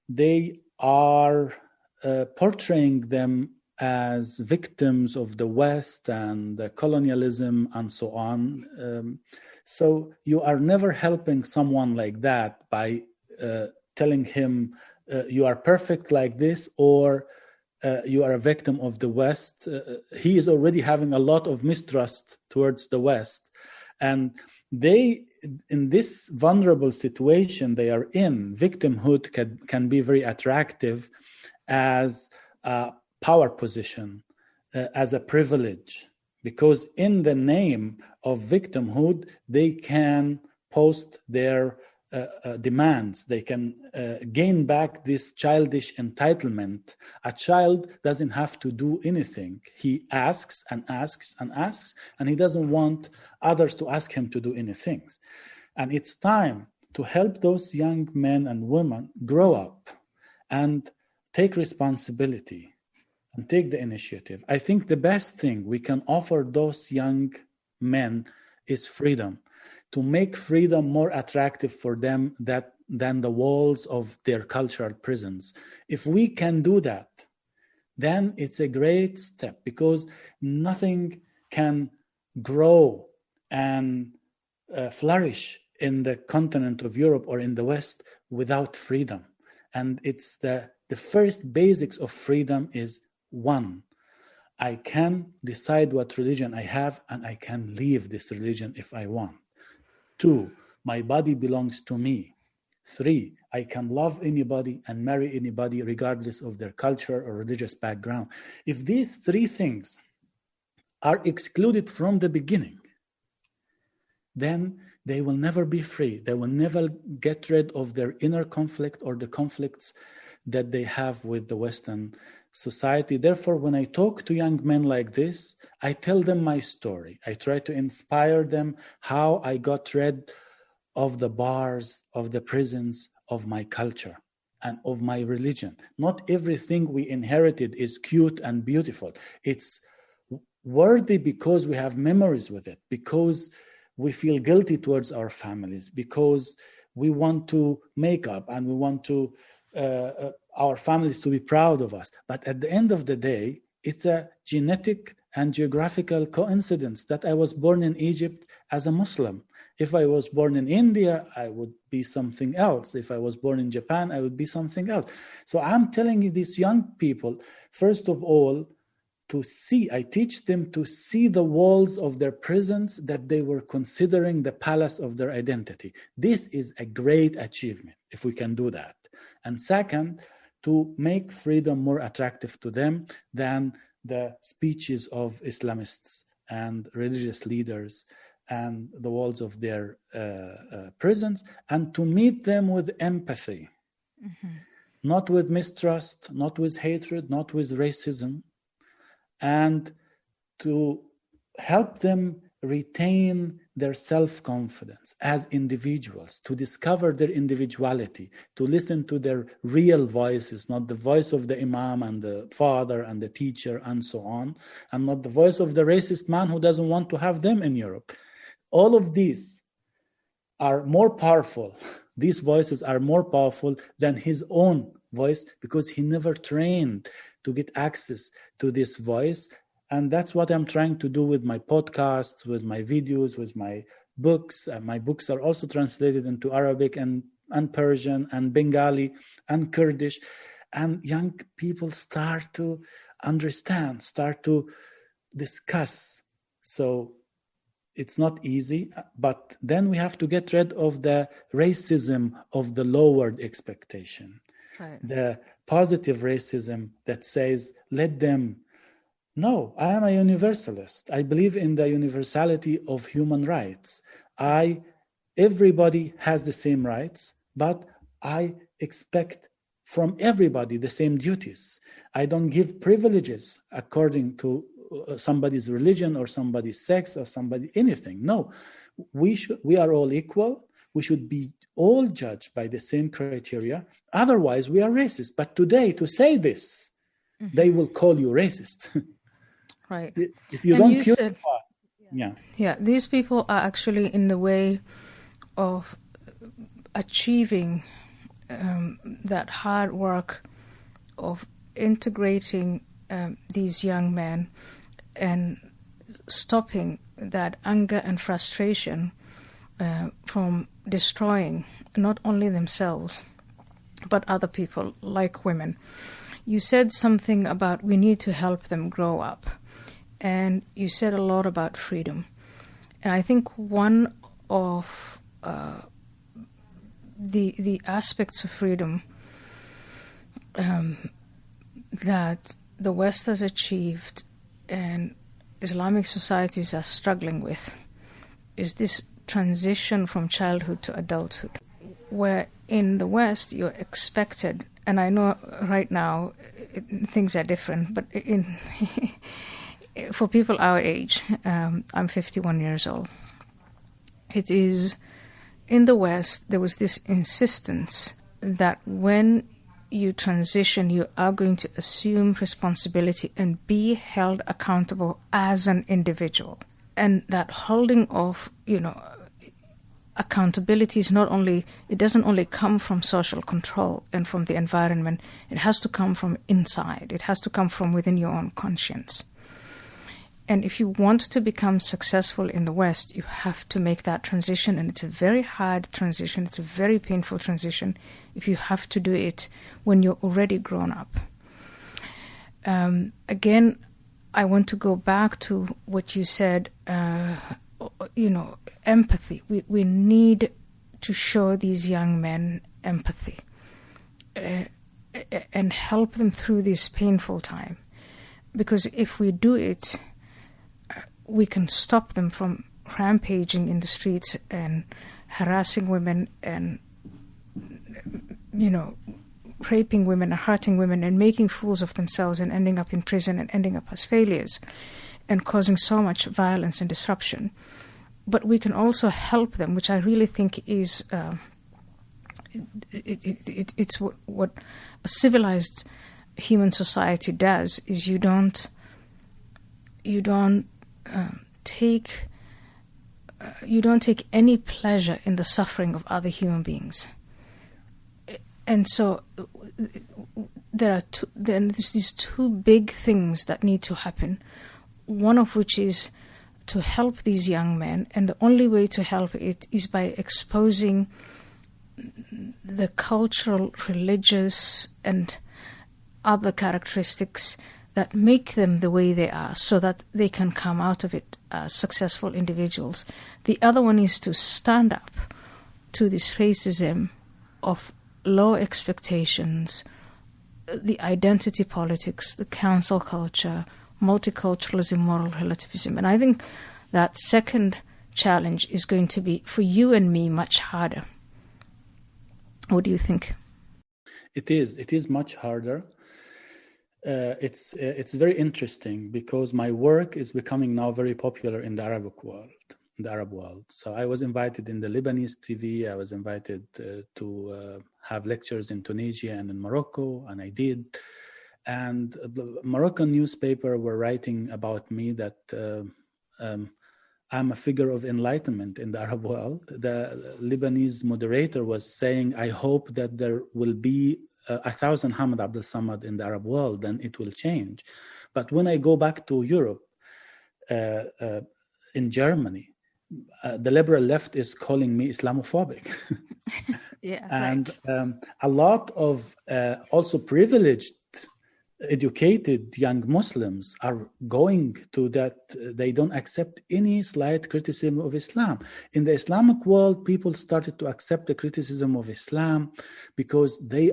B: they are portraying them as victims of the West and the colonialism and so on. So you are never helping someone like that by telling him you are perfect like this, or you are a victim of the West. He is already having a lot of mistrust towards the West. And they, in this vulnerable situation they are in, victimhood can be very attractive as a power position, as a privilege, because in the name of victimhood, they can post their demands. They can gain back this childish entitlement. A child doesn't have to do anything. He asks and asks and asks, and he doesn't want others to ask him to do anything. And it's time to help those young men and women grow up and take responsibility and take the initiative. I think the best thing we can offer those young men is freedom, to make freedom more attractive for them than the walls of their cultural prisons. If we can do that, then it's a great step, because nothing can grow and flourish in the continent of Europe or in the West without freedom. And it's the first basics of freedom is, one, I can decide what religion I have and I can leave this religion if I want. 2, my body belongs to me. 3, I can love anybody and marry anybody regardless of their culture or religious background. If these 3 things are excluded from the beginning, then they will never be free. They will never get rid of their inner conflict or the conflicts that they have with the Western society. Therefore, when I talk to young men like this, I tell them my story. I try to inspire them how I got rid of the bars, of the prisons, of my culture and of my religion. Not everything we inherited is cute and beautiful. It's worthy because we have memories with it, because we feel guilty towards our families, because we want to make up and we want to our families to be proud of us. But at the end of the day, it's a genetic and geographical coincidence that I was born in Egypt as a Muslim. If I was born in India, I would be something else. If I was born in Japan, I would be something else. So I'm telling you, these young people, first of all, I teach them to see the walls of their prisons that they were considering the palace of their identity. This is a great achievement if we can do that. And second, to make freedom more attractive to them than the speeches of Islamists and religious leaders and the walls of their prisons, and to meet them with empathy, not with mistrust, not with hatred, not with racism, and to help them retain their self-confidence as individuals, to discover their individuality, to listen to their real voices, not the voice of the imam and the father and the teacher and so on, and not the voice of the racist man who doesn't want to have them in Europe. All of these are more powerful. These voices are more powerful than his own voice, because he never trained to get access to this voice. And that's what I'm trying to do with my podcasts, with my videos, with my books. My books are also translated into Arabic and Persian and Bengali and Kurdish. And young people start to understand, start to discuss. So it's not easy, but then we have to get rid of the racism of the lowered expectation. Right. The positive racism that says, let them. No, I am a universalist. I believe in the universality of human rights. Everybody has the same rights, but I expect from everybody the same duties. I don't give privileges according to somebody's religion or somebody's sex or anything. No, we are all equal. We should be all judged by the same criteria. Otherwise, we are racist. But today, to say this, they will call you racist.
A: Right.
B: If you don't purify.
A: Yeah, these people are actually in the way of achieving that hard work of integrating these young men and stopping that anger and frustration from destroying not only themselves, but other people, like women. You said something about we need to help them grow up. And you said a lot about freedom. And I think one of the aspects of freedom that the West has achieved and Islamic societies are struggling with is this transition from childhood to adulthood, where in the West you're expected, and I know right now things are different, but for people our age, I'm 51 years old, it is in the West, there was this insistence that when you transition, you are going to assume responsibility and be held accountable as an individual. And that holding of, accountability is it doesn't only come from social control and from the environment, it has to come from inside. It has to come from within your own conscience. And if you want to become successful in the West, you have to make that transition. And it's a very hard transition. It's a very painful transition if you have to do it when you're already grown up. Again, I want to go back to what you said, empathy. We need to show these young men empathy and help them through this painful time. Because if we do it, we can stop them from rampaging in the streets and harassing women and, raping women and hurting women and making fools of themselves and ending up in prison and ending up as failures and causing so much violence and disruption. But we can also help them, which I really think is it's what a civilized human society does, is you don't take any pleasure in the suffering of other human beings. And so there's these two big things that need to happen, one of which is to help these young men, and the only way to help it is by exposing the cultural, religious, and other characteristics that make them the way they are, so that they can come out of it as successful individuals. The other one is to stand up to this racism of low expectations, the identity politics, the cancel culture, multiculturalism, moral relativism. And I think that second challenge is going to be, for you and me, much harder. What do you think?
B: It is much harder. It's very interesting because my work is becoming now very popular in the Arab world. So I was invited in the Lebanese TV. I was invited to have lectures in Tunisia and in Morocco, and I did. And the Moroccan newspaper were writing about me that I'm a figure of enlightenment in the Arab world. The Lebanese moderator was saying, I hope that there will be 1,000 Hamed Abdel-Samad in the Arab world, then it will change. But when I go back to Europe, in Germany, the liberal left is calling me Islamophobic.
A: Yeah,
B: and
A: right.
B: A lot of also privileged, educated young Muslims are going to that. They don't accept any slight criticism of Islam. In the Islamic world, people started to accept the criticism of Islam because they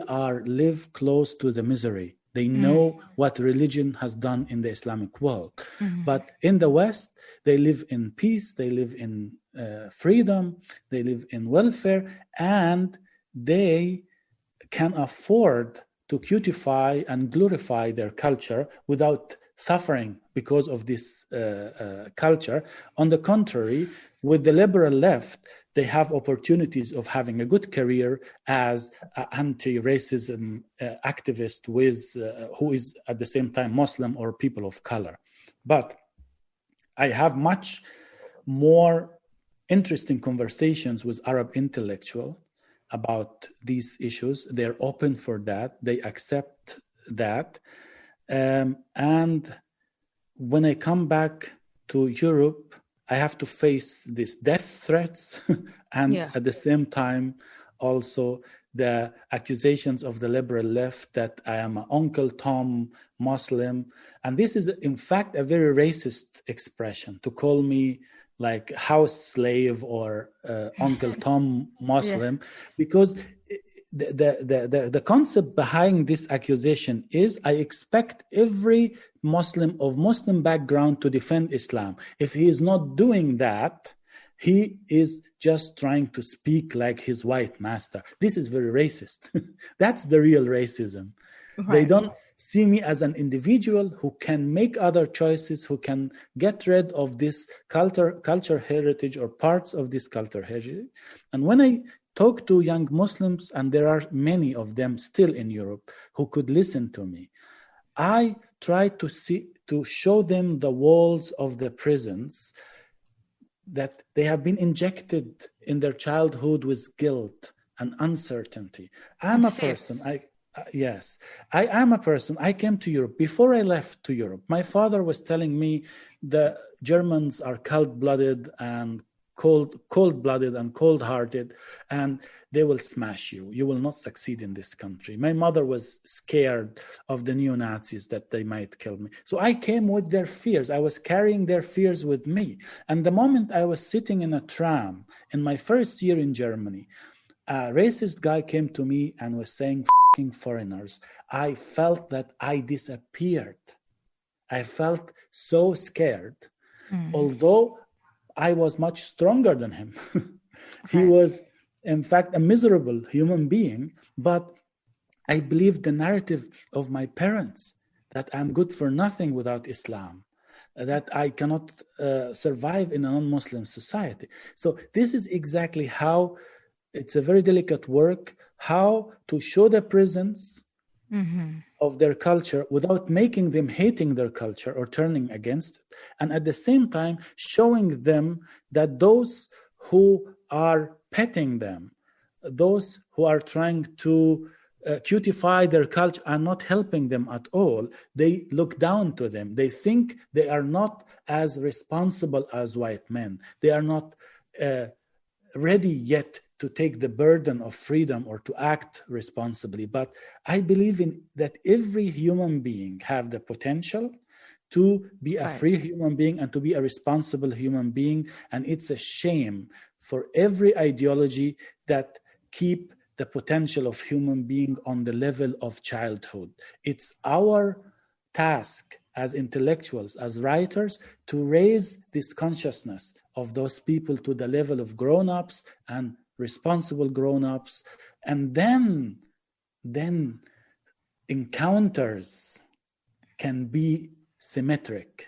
B: live close to the misery. They know what religion has done in the Islamic world. But in the West, they live in peace, they live in freedom, they live in welfare, and they can afford to cutify and glorify their culture without suffering because of this culture. On the contrary, with the liberal left, they have opportunities of having a good career as an anti-racism activist who is at the same time Muslim or people of color. But I have much more interesting conversations with Arab intellectuals about these issues. They're open for that. They accept that. And when I come back to Europe, I have to face these death threats and at the same time also the accusations of the liberal left that I am an Uncle Tom Muslim. And this is in fact a very racist expression, to call me like house slave or Uncle Tom Muslim, because the concept behind this accusation is I expect every Muslim of Muslim background to defend Islam. If he is not doing that, he is just trying to speak like his white master. This is very racist. That's the real racism. Right. They don't see me as an individual who can make other choices, who can get rid of this culture heritage or parts of this culture heritage. And when I talk to young Muslims, and there are many of them still in Europe who could listen to me, I try to show them the walls of the prisons that they have been injected in their childhood with guilt and uncertainty. I'm a person, I am a person. I came to Europe. Before I left to Europe, my father was telling me the Germans are cold-blooded and cold-blooded and cold-hearted, and they will smash you. You will not succeed in this country. My mother was scared of the neo-Nazis that they might kill me. So I came with their fears. I was carrying their fears with me. And the moment I was sitting in a tram in my first year in Germany, a racist guy came to me and was saying, "F***ing foreigners." I felt that I disappeared. I felt so scared, although I was much stronger than him. He was, in fact, a miserable human being, but I believed the narrative of my parents that I'm good for nothing without Islam, that I cannot survive in a non-Muslim society. So this is exactly how it's a very delicate work, how to show the presence of their culture without making them hating their culture or turning against it. And at the same time, showing them that those who are petting them, those who are trying to cutify their culture are not helping them at all. They look down to them. They think they are not as responsible as white men. They are not ready yet to take the burden of freedom or to act responsibly. But I believe in that every human being have the potential to be a free human being and to be a responsible human being. And it's a shame for every ideology that keep the potential of human being on the level of childhood. It's our task as intellectuals, as writers, to raise this consciousness of those people to the level of grown-ups and responsible grown-ups. And then encounters can be symmetric.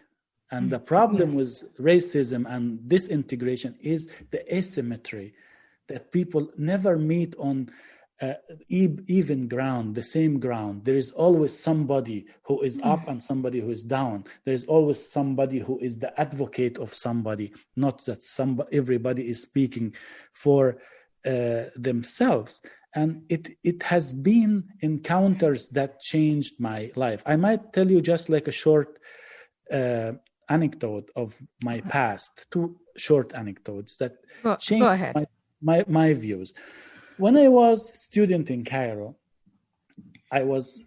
B: And the problem with racism and disintegration is the asymmetry, that people never meet on even ground, the same ground. There is always somebody who is up and somebody who is down. There is always somebody who is the advocate of somebody, not that everybody is speaking for themselves. And it has been encounters that changed my life. I might tell you just like a short anecdote of my past, 2 short anecdotes that changed my views. When I was student in Cairo, I was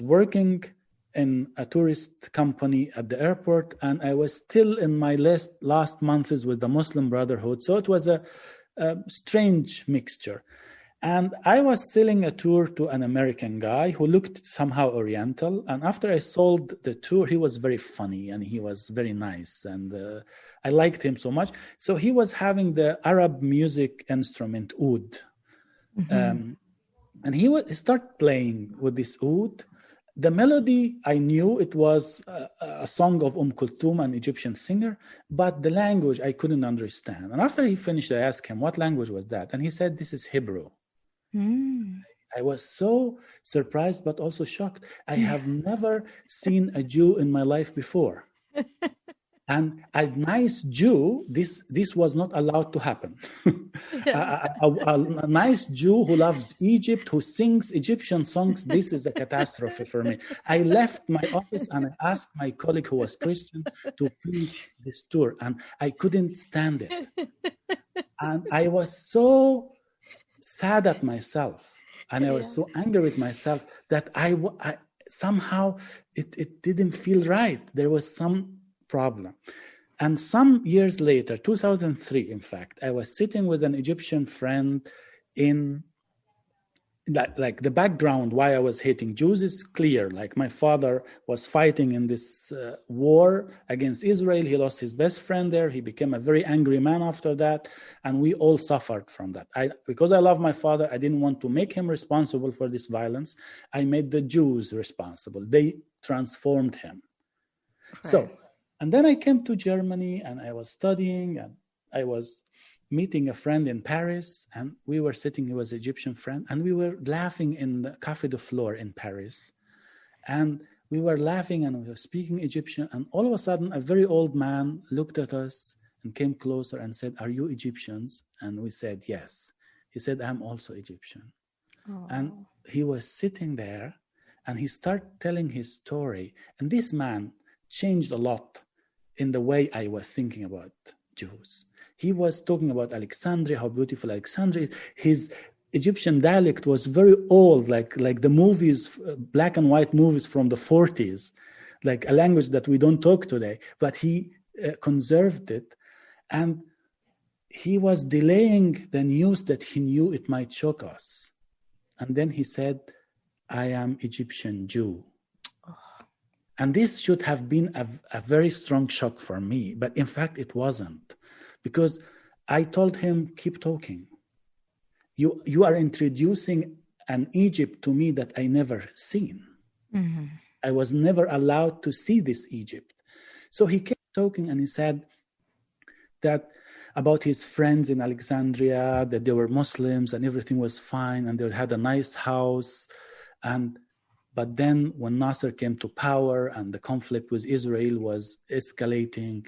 B: working in a tourist company at the airport, and I was still in my last months with the Muslim Brotherhood. So it was a strange mixture. And I was selling a tour to an American guy who looked somehow Oriental. And after I sold the tour, he was very funny and he was very nice. And I liked him so much. So he was having the Arab music instrument oud. And he started playing with this oud. The melody, I knew it was a song of Kulthum, an Egyptian singer, but the language I couldn't understand. And after he finished, I asked him, what language was that? And he said, this is Hebrew. I was so surprised, but also shocked. I have never seen a Jew in my life before. And a nice Jew, this was not allowed to happen. a nice Jew who loves Egypt, who sings Egyptian songs, this is a catastrophe for me. I left my office and I asked my colleague who was Christian to finish this tour, and I couldn't stand it. And I was so sad at myself, and I was so angry with myself that I somehow it didn't feel right. There was some problem. And some years later, 2003, in fact, I was sitting with an Egyptian friend in like the background why I was hating Jews is clear. Like my father was fighting in this war against Israel. He lost his best friend there. He became a very angry man after that. And we all suffered from that. Because I love my father, I didn't want to make him responsible for this violence. I made the Jews responsible. They transformed him. Right. So, and then I came to Germany and I was studying and I was meeting a friend in Paris, and we were sitting, he was an Egyptian friend, and we were laughing in the Café de Flore in Paris. And we were laughing and we were speaking Egyptian, and all of a sudden a very old man looked at us and came closer and said, "Are you Egyptians?" And we said, "Yes." He said, "I'm also Egyptian." Aww. And he was sitting there and he started telling his story. And this man changed a lot in the way I was thinking about Jews. He was talking about Alexandria, how beautiful Alexandria is. His Egyptian dialect was very old, like the movies, black and white movies from the 40s, like a language that we don't talk today. But he conserved it, and he was delaying the news that he knew it might shock us. And then he said, "I am Egyptian Jew." And this should have been a very strong shock for me, but in fact it wasn't. Because I told him, keep talking. You are introducing an Egypt to me that I never seen. Mm-hmm. I was never allowed to see this Egypt. So he kept talking and he said that about his friends in Alexandria, that they were Muslims and everything was fine and they had a nice house. But then when Nasser came to power and the conflict with Israel was escalating,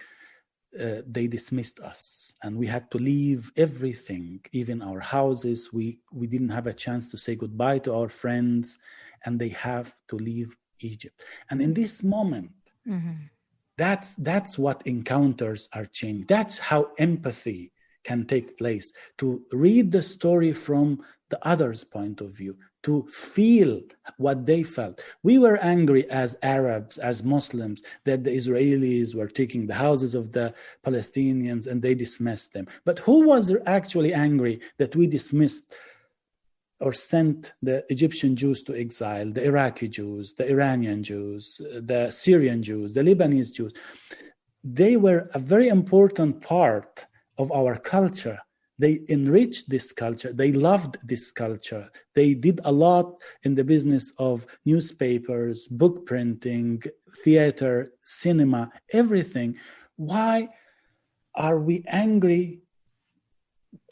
B: they dismissed us and we had to leave everything, even our houses. We didn't have a chance to say goodbye to our friends, and they have to leave Egypt. And in this moment, mm-hmm. that's what encounters are changing. That's how empathy can take place, to read the story from the other's point of view, to feel what they felt. We were angry as Arabs, as Muslims, that the Israelis were taking the houses of the Palestinians and they dismissed them. But who was actually angry that we dismissed or sent the Egyptian Jews to exile, the Iraqi Jews, the Iranian Jews, the Syrian Jews, the Lebanese Jews? They were a very important part of our culture. They enriched this culture. They loved this culture. They did a lot in the business of newspapers, book printing, theater, cinema, everything. Why are we angry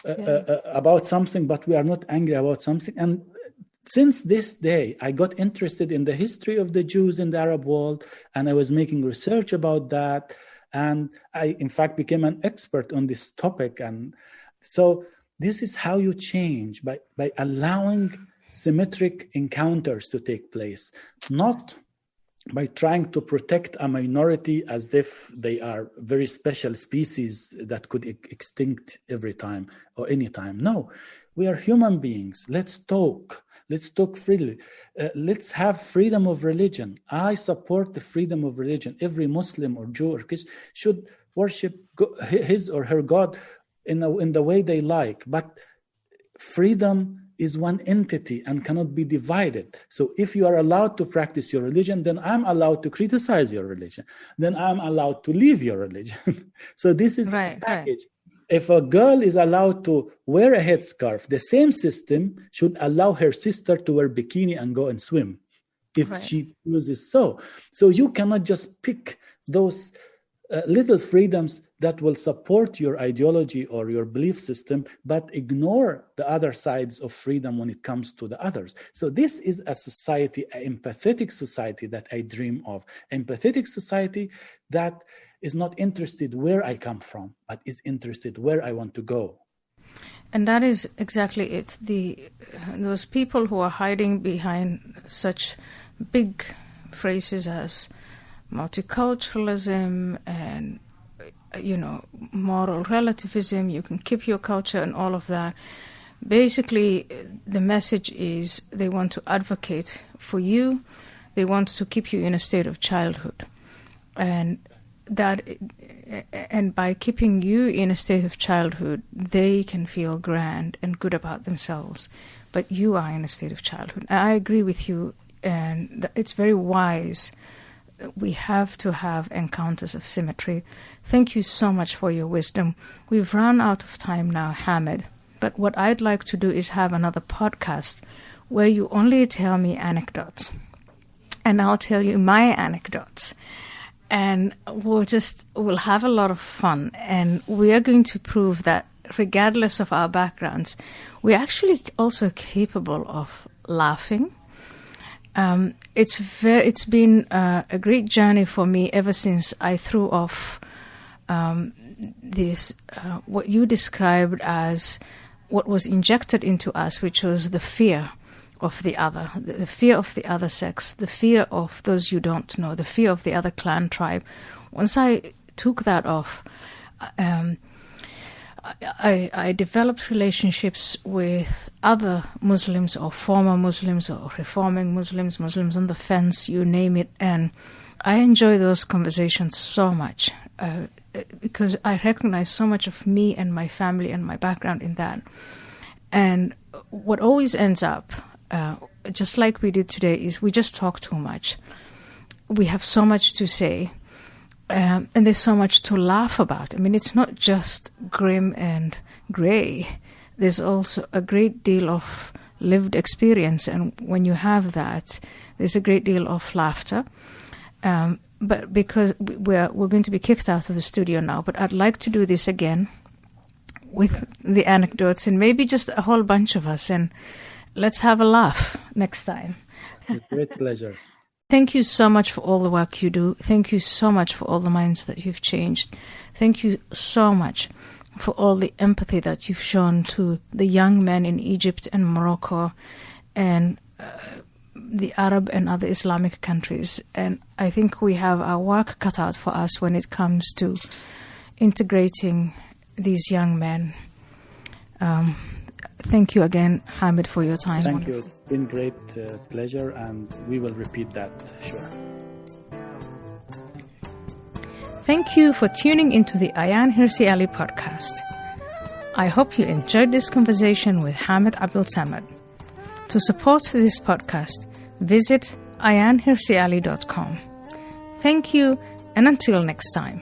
B: about something, but we are not angry about something? And since this day, I got interested in the history of the Jews in the Arab world, and I was making research about that. And I, in fact, became an expert on this topic. And so this is how you change, by allowing symmetric encounters to take place, not by trying to protect a minority as if they are very special species that could extinct every time or any time. No, we are human beings. Let's talk freely. Let's have freedom of religion. I support the freedom of religion. Every Muslim or Jew or Christian should worship his or her God in the way they like. But freedom is one entity and cannot be divided. So if you are allowed to practice your religion, then I'm allowed to criticize your religion. Then I'm allowed to leave your religion. So this is a package. Right. If a girl is allowed to wear a headscarf, the same system should allow her sister to wear bikini and go and swim, if she chooses so. So you cannot just pick those little freedoms that will support your ideology or your belief system, but ignore the other sides of freedom when it comes to the others. So this is a society, an empathetic society that I dream of. Empathetic society that is not interested where I come from, but is interested where I want to go.
A: And that is exactly it. Those people who are hiding behind such big phrases as multiculturalism and, moral relativism, you can keep your culture and all of that. Basically, the message is they want to advocate for you. They want to keep you in a state of childhood. And by keeping you in a state of childhood, they can feel grand and good about themselves. But you are in a state of childhood. I agree with you, and it's very wise. We have to have encounters of symmetry. Thank you so much for your wisdom. We've run out of time now, Hamed. But what I'd like to do is have another podcast where you only tell me anecdotes. And I'll tell you my anecdotes. And we'll have a lot of fun. And we are going to prove that regardless of our backgrounds, we're actually also capable of laughing. It's been a great journey for me ever since I threw off this, what you described as what was injected into us, which was the fear of the other, the fear of the other sex, the fear of those you don't know, the fear of the other clan tribe. Once I took that off, I developed relationships with other Muslims or former Muslims or reforming Muslims, Muslims on the fence, you name it. And I enjoy those conversations so much because I recognize so much of me and my family and my background in that. And what always ends up, just like we did today, is we just talk too much. We have so much to say. And there's so much to laugh about. I mean, it's not just grim and grey. There's also a great deal of lived experience. And when you have that, there's a great deal of laughter. But because we're going to be kicked out of the studio now, but I'd like to do this again with the anecdotes and maybe just a whole bunch of us. And let's have a laugh next time.
B: With great pleasure.
A: Thank you so much for all the work you do. Thank you so much for all the minds that you've changed. Thank you so much for all the empathy that you've shown to the young men in Egypt and Morocco and the Arab and other Islamic countries. And I think we have our work cut out for us when it comes to integrating these young men. Thank you again, Hamed, for your time.
B: Thank you. It's been great pleasure, and we will repeat that, sure.
A: Thank you for tuning into the Ayaan Hirsi Ali podcast. I hope you enjoyed this conversation with Hamed Abdel-Samad. To support this podcast, visit ayaanhirsiali.com. Thank you, and until next time.